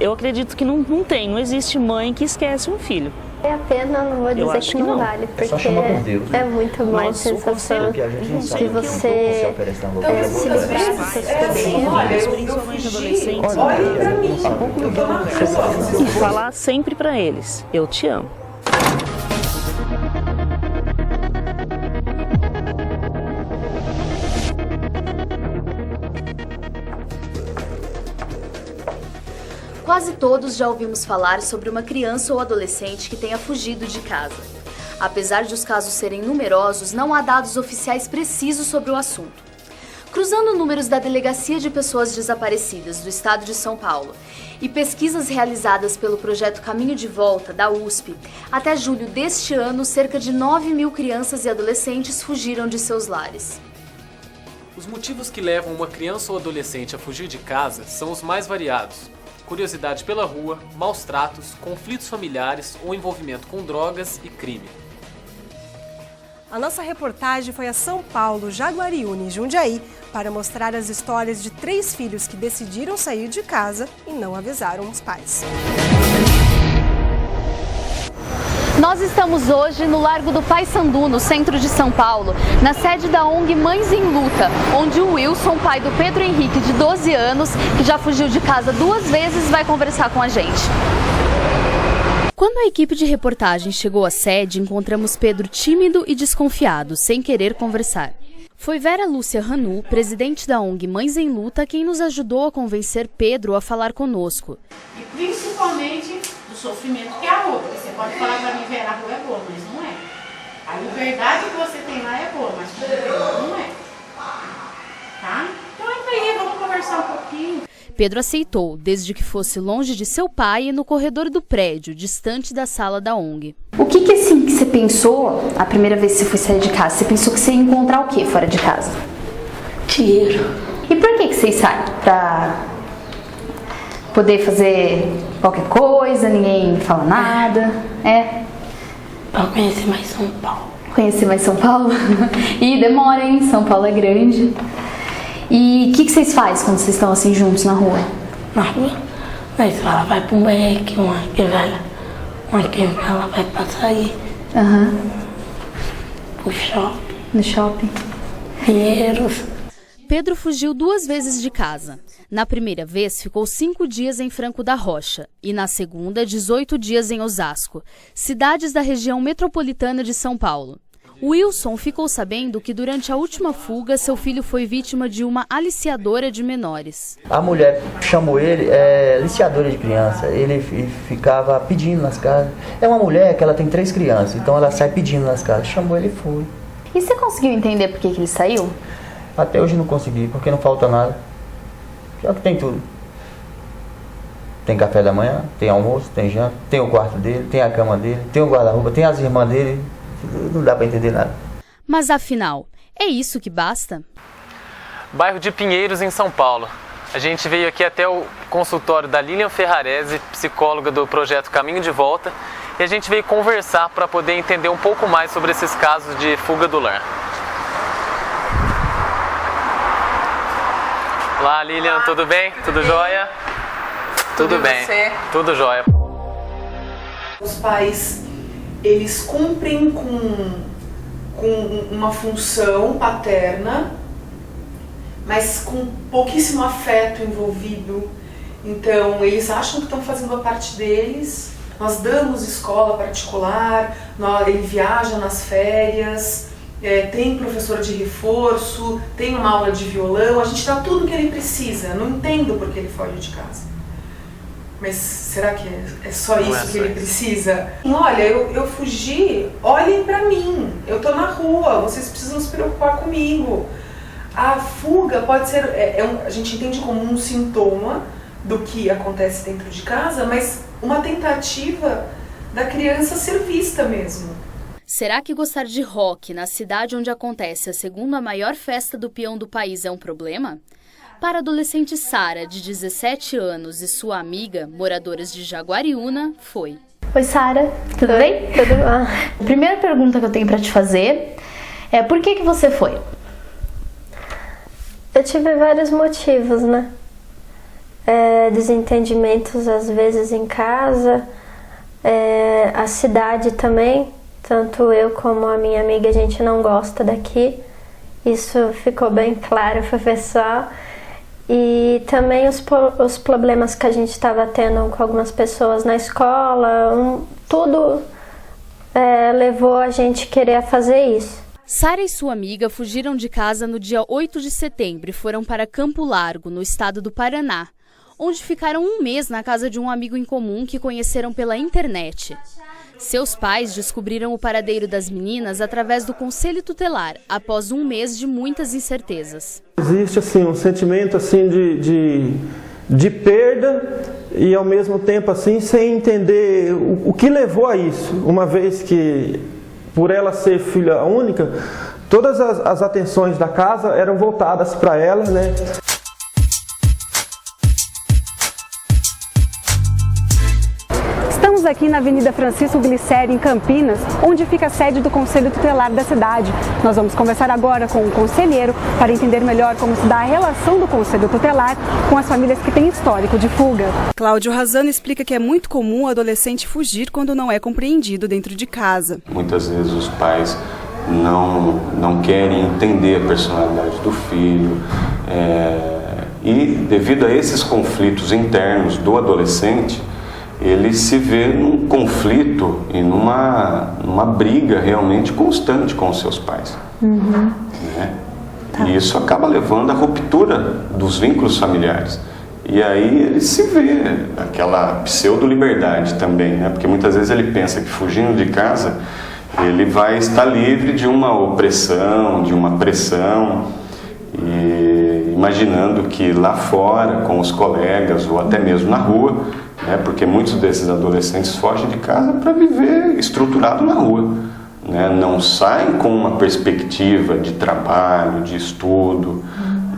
Eu acredito que não existe mãe que esquece um filho. É a pena, não vou dizer que não vale, porque só chamar por Deus, né? É muito bom a sensação que a gente não sabe de você se livrar dessas coisas. Principalmente adolescentes. Olhem pra mim, eu tô na rua. E falar sempre pra eles, eu te amo. Quase todos já ouvimos falar sobre uma criança ou adolescente que tenha fugido de casa. Apesar de os casos serem numerosos, não há dados oficiais precisos sobre o assunto. Cruzando números da Delegacia de Pessoas Desaparecidas do Estado de São Paulo e pesquisas realizadas pelo projeto Caminho de Volta, da USP, até julho deste ano, cerca de 9.000 crianças e adolescentes fugiram de seus lares. Os motivos que levam uma criança ou adolescente a fugir de casa são os mais variados. Curiosidade pela rua, maus tratos, conflitos familiares ou envolvimento com drogas e crime. A nossa reportagem foi a São Paulo, Jaguariúna e Jundiaí para mostrar as histórias de 3 filhos que decidiram sair de casa e não avisaram os pais. Nós estamos hoje no Largo do Paissandu, no centro de São Paulo, na sede da ONG Mães em Luta, onde o Wilson, pai do Pedro Henrique, de 12 anos, que já fugiu de casa 2 vezes, vai conversar com a gente. Quando a equipe de reportagem chegou à sede, encontramos Pedro tímido e desconfiado, sem querer conversar. Foi Vera Lúcia Ranu, presidente da ONG Mães em Luta, quem nos ajudou a convencer Pedro a falar conosco. E principalmente do sofrimento que é a rua, porque você pode falar pra mim, Vera, a rua é boa, mas não é. A liberdade que você tem lá é boa, mas não é. Tá? Então entra aí, vamos conversar um pouquinho. Pedro aceitou, desde que fosse longe de seu pai e no corredor do prédio, distante da sala da ONG. O que assim que você pensou a primeira vez que você foi sair de casa? Você pensou que você ia encontrar o que fora de casa? Tiro. E por que vocês saem? Pra poder fazer qualquer coisa, ninguém fala nada? É? Pra conhecer mais São Paulo. Conhecer mais São Paulo? Ih, demora, hein? São Paulo é grande. E o que vocês fazem quando vocês estão assim juntos na rua? Na rua? Nós fala, vai pro beck, uma que ela vai pra sair. Pro shopping. No shopping. Pinheiros. Pedro fugiu 2 vezes de casa. Na primeira vez, ficou 5 dias em Franco da Rocha e na segunda, 18 dias em Osasco, cidades da região metropolitana de São Paulo. Wilson ficou sabendo que durante a última fuga, seu filho foi vítima de uma aliciadora de menores. A mulher chamou ele, aliciadora de criança, ele ficava pedindo nas casas. É uma mulher que ela tem 3 crianças, então ela sai pedindo nas casas. Chamou ele e foi. E você conseguiu entender por que ele saiu? Até hoje não consegui, porque não falta nada. Já que tem tudo. Tem café da manhã, tem almoço, tem janta, tem o quarto dele, tem a cama dele, tem o guarda-roupa, tem as irmãs dele. Não dá para entender nada. Mas afinal, é isso que basta? Bairro de Pinheiros, em São Paulo. A gente veio aqui até o consultório da Lilian Ferrarese, psicóloga do projeto Caminho de Volta, e a gente veio conversar para poder entender um pouco mais sobre esses casos de fuga do lar. Olá, Lilian, tudo bem? Tudo jóia? Tudo bem, tudo jóia. Os pais, eles cumprem com uma função paterna, mas com pouquíssimo afeto envolvido. Então, eles acham que estão fazendo a parte deles. Nós damos escola particular, ele viaja nas férias, tem professora de reforço, tem uma aula de violão, a gente dá tudo o que ele precisa. Não entendo por que ele foge de casa. Mas será que é só isso que ele precisa? Olha, eu fugi, olhem pra mim, eu tô na rua, vocês precisam se preocupar comigo. A fuga pode ser, a gente entende como um sintoma do que acontece dentro de casa, mas uma tentativa da criança ser vista mesmo. Será que gostar de rock na cidade onde acontece a segunda maior festa do peão do país é um problema? Para a adolescente Sara, de 17 anos, e sua amiga, moradoras de Jaguariúna, foi. Oi, Sara, tudo bem? Tudo bom. A primeira pergunta que eu tenho para te fazer é por que você foi? Eu tive vários motivos, né? desentendimentos às vezes em casa, a cidade também, tanto eu como a minha amiga, a gente não gosta daqui, isso ficou bem claro para o pessoal. E também os problemas que a gente estava tendo com algumas pessoas na escola, tudo levou a gente a querer fazer isso. Sara e sua amiga fugiram de casa no dia 8 de setembro e foram para Campo Largo, no estado do Paraná, onde ficaram um mês na casa de um amigo em comum que conheceram pela internet. Seus pais descobriram o paradeiro das meninas através do Conselho Tutelar, após um mês de muitas incertezas. Existe assim, um sentimento assim, de perda e ao mesmo tempo assim, sem entender o que levou a isso, uma vez que, por ela ser filha única, todas as atenções da casa eram voltadas para ela, né? Estamos aqui na Avenida Francisco Glicério, em Campinas, onde fica a sede do Conselho Tutelar da cidade. Nós vamos conversar agora com um conselheiro para entender melhor como se dá a relação do Conselho Tutelar com as famílias que têm histórico de fuga. Cláudio Razano explica que é muito comum o adolescente fugir quando não é compreendido dentro de casa. Muitas vezes os pais não querem entender a personalidade do filho, e devido a esses conflitos internos do adolescente, ele se vê num conflito e numa briga realmente constante com os seus pais. Né? E isso acaba levando à ruptura dos vínculos familiares. E aí ele se vê aquela pseudo-liberdade também, né? Porque muitas vezes ele pensa que fugindo de casa ele vai estar livre de uma opressão, de uma pressão, e imaginando que lá fora, com os colegas ou até mesmo na rua, porque muitos desses adolescentes fogem de casa para viver estruturado na rua, né? Não saem com uma perspectiva de trabalho, de estudo,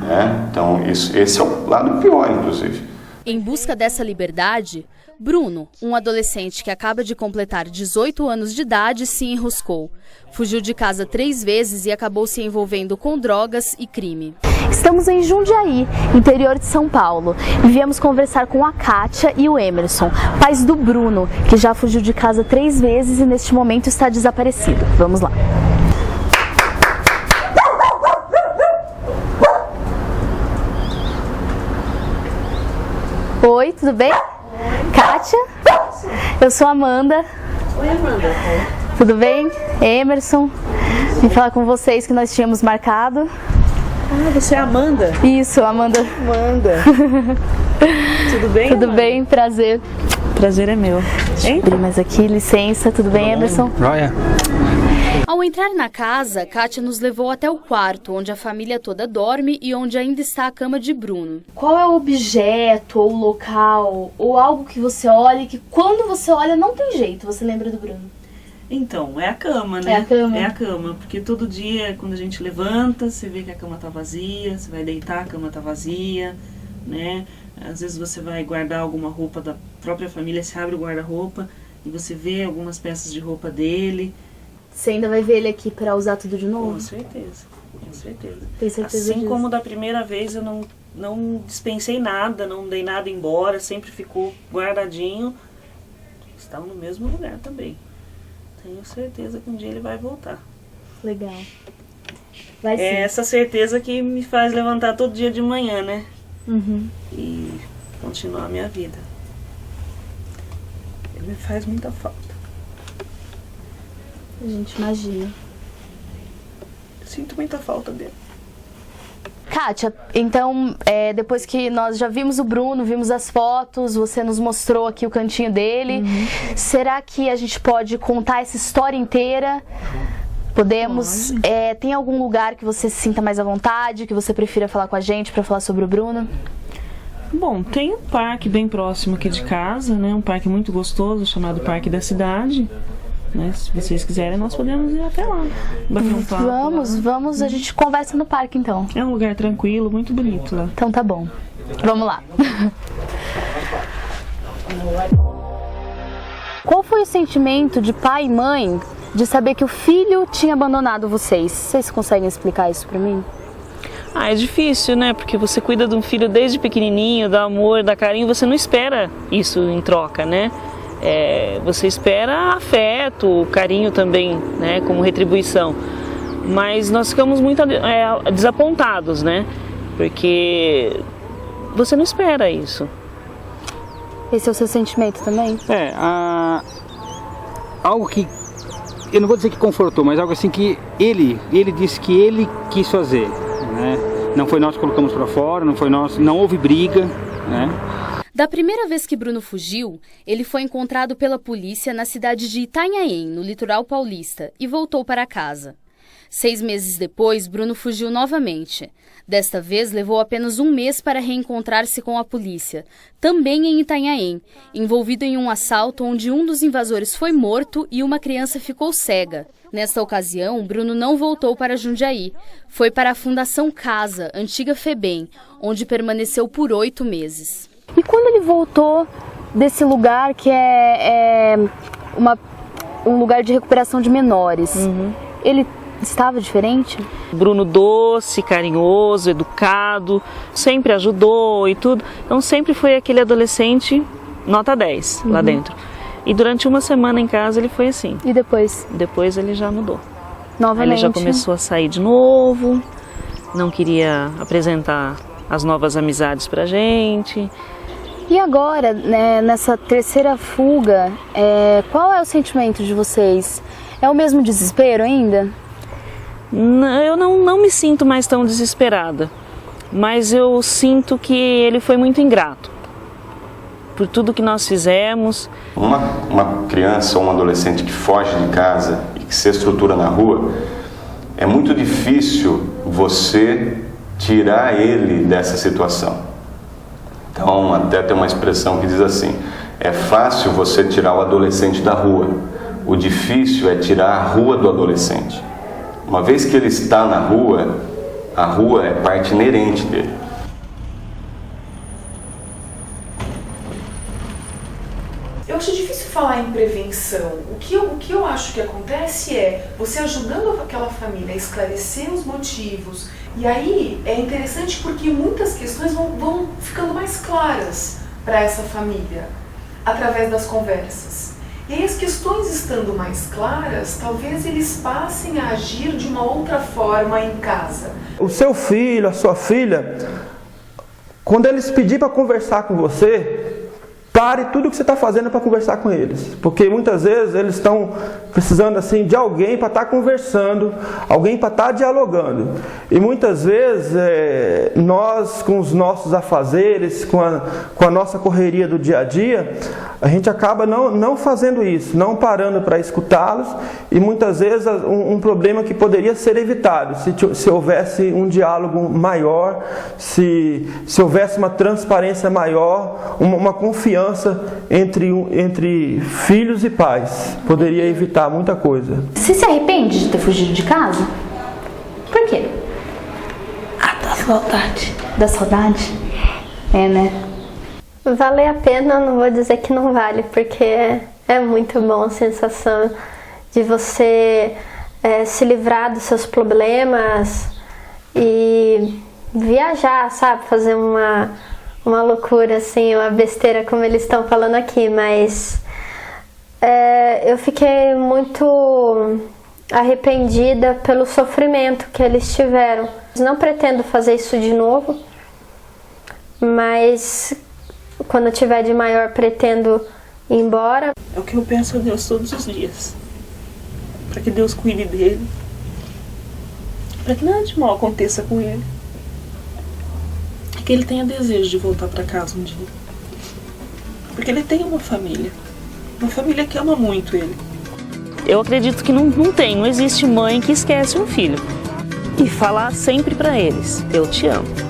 né? Então esse é o lado pior, inclusive. Em busca dessa liberdade, Bruno, um adolescente que acaba de completar 18 anos de idade, se enroscou. Fugiu de casa 3 vezes e acabou se envolvendo com drogas e crime. Estamos em Jundiaí, interior de São Paulo, e viemos conversar com a Kátia e o Emerson, pais do Bruno, que já fugiu de casa 3 vezes e neste momento está desaparecido. Vamos lá. Oi, tudo bem? Kátia? Eu sou a Amanda. Oi, Amanda. Tudo bem? Emerson. Vim falar com vocês que nós tínhamos marcado. Ah, você é a Amanda? Isso, Amanda. Amanda. Tudo bem? Tudo Amanda? bem, prazer. Prazer é meu. Deixa eu abrir mais aqui, licença. Tudo bem, Emerson? Joia. Ao entrar na casa, Kátia nos levou até o quarto, onde a família toda dorme e onde ainda está a cama de Bruno. Qual é o objeto, ou local, ou algo que você olha e que quando você olha não tem jeito, você lembra do Bruno? Então, é a cama, né? É a cama. É a cama, porque todo dia, quando a gente levanta, você vê que a cama tá vazia, você vai deitar, a cama tá vazia, né? Às vezes você vai guardar alguma roupa da própria família, você abre o guarda-roupa e você vê algumas peças de roupa dele. Você ainda vai ver ele aqui para usar tudo de novo? Com certeza, com certeza. Tem certeza assim disso? como da primeira vez eu não dispensei nada, não dei nada embora, sempre ficou guardadinho. Está no mesmo lugar também. Tenho certeza que um dia ele vai voltar. Legal. Vai sim. É essa certeza que me faz levantar todo dia de manhã, né? E continuar a minha vida. Ele me faz muita falta. A gente imagina. Eu sinto muita falta dele. Kátia, então, depois que nós já vimos o Bruno, vimos as fotos, você nos mostrou aqui o cantinho dele, será que a gente pode contar essa história inteira? Podemos? Tem algum lugar que você se sinta mais à vontade, que você prefira falar com a gente para falar sobre o Bruno? Bom, tem um parque bem próximo aqui de casa, né? Um parque muito gostoso, chamado Parque da Cidade. Né? Se vocês quiserem, nós podemos ir até lá. Bater um papo. Vamos, a gente conversa no parque então. É um lugar tranquilo, muito bonito lá. Então tá bom. Vamos lá. Qual foi o sentimento de pai e mãe de saber que o filho tinha abandonado vocês? Vocês conseguem explicar isso pra mim? É difícil, né? Porque você cuida de um filho desde pequenininho, dá amor, dá carinho, você não espera isso em troca, né? Você espera afeto, carinho também, né? Como retribuição. Mas nós ficamos muito desapontados, né? Porque você não espera isso. Esse é o seu sentimento também? Algo que, eu não vou dizer que confortou, mas algo assim que ele disse que ele quis fazer, né? Não foi nós que colocamos para fora, não houve briga, né? Da primeira vez que Bruno fugiu, ele foi encontrado pela polícia na cidade de Itanhaém, no litoral paulista, e voltou para casa. 6 meses depois, Bruno fugiu novamente. Desta vez, levou apenas 1 mês para reencontrar-se com a polícia, também em Itanhaém, envolvido em um assalto onde um dos invasores foi morto e uma criança ficou cega. Nesta ocasião, Bruno não voltou para Jundiaí. Foi para a Fundação Casa, antiga FEBEM, onde permaneceu por 8 meses. E quando ele voltou desse lugar que é um lugar de recuperação de menores, ele estava diferente? Bruno doce, carinhoso, educado, sempre ajudou e tudo. Então sempre foi aquele adolescente nota 10 lá dentro. E durante 1 semana em casa ele foi assim. E depois? Depois ele já mudou. Novamente? Ele já começou a sair de novo, não queria apresentar as novas amizades pra gente. E agora, né, nessa terceira fuga, qual é o sentimento de vocês? É o mesmo desespero ainda? Eu não me sinto mais tão desesperada, mas eu sinto que ele foi muito ingrato por tudo que nós fizemos. Uma criança ou um adolescente que foge de casa e que se estrutura na rua, é muito difícil você tirar ele dessa situação. Então, até tem uma expressão que diz assim: é fácil você tirar o adolescente da rua, o difícil é tirar a rua do adolescente. Uma vez que ele está na rua, a rua é parte inerente dele. Eu acho difícil falar em prevenção. O que eu acho que acontece é você ajudando aquela família a esclarecer os motivos. E aí é interessante porque muitas questões vão ficando mais claras para essa família através das conversas. E aí as questões estando mais claras, talvez eles passem a agir de uma outra forma em casa. O seu filho, a sua filha, quando eles pedirem para conversar com você, pare tudo o que você está fazendo para conversar com eles. Porque muitas vezes eles estão precisando assim de alguém para estar conversando, alguém para estar dialogando. E muitas vezes nós, com os nossos afazeres, com a nossa correria do dia a dia, a gente acaba não fazendo isso, não parando para escutá-los. E muitas vezes um problema que poderia ser evitado se houvesse um diálogo maior, se houvesse uma transparência maior, uma confiança entre filhos e pais. Poderia evitar muita coisa. Você se arrepende de ter fugido de casa? Por quê? Da saudade. Da saudade? Né? Vale a pena, não vou dizer que não vale, porque é muito bom a sensação de você se livrar dos seus problemas e viajar, sabe? Fazer uma loucura, assim, uma besteira como eles estão falando aqui, mas eu fiquei muito arrependida pelo sofrimento que eles tiveram. Não pretendo fazer isso de novo, mas quando eu tiver de maior pretendo ir embora. É o que eu peço a Deus todos os dias, para que Deus cuide dele, para que nada de mal aconteça com ele. Que ele tenha desejo de voltar para casa um dia, porque ele tem uma família que ama muito ele. Eu acredito que não existe mãe que esquece um filho, e falar sempre para eles: eu te amo.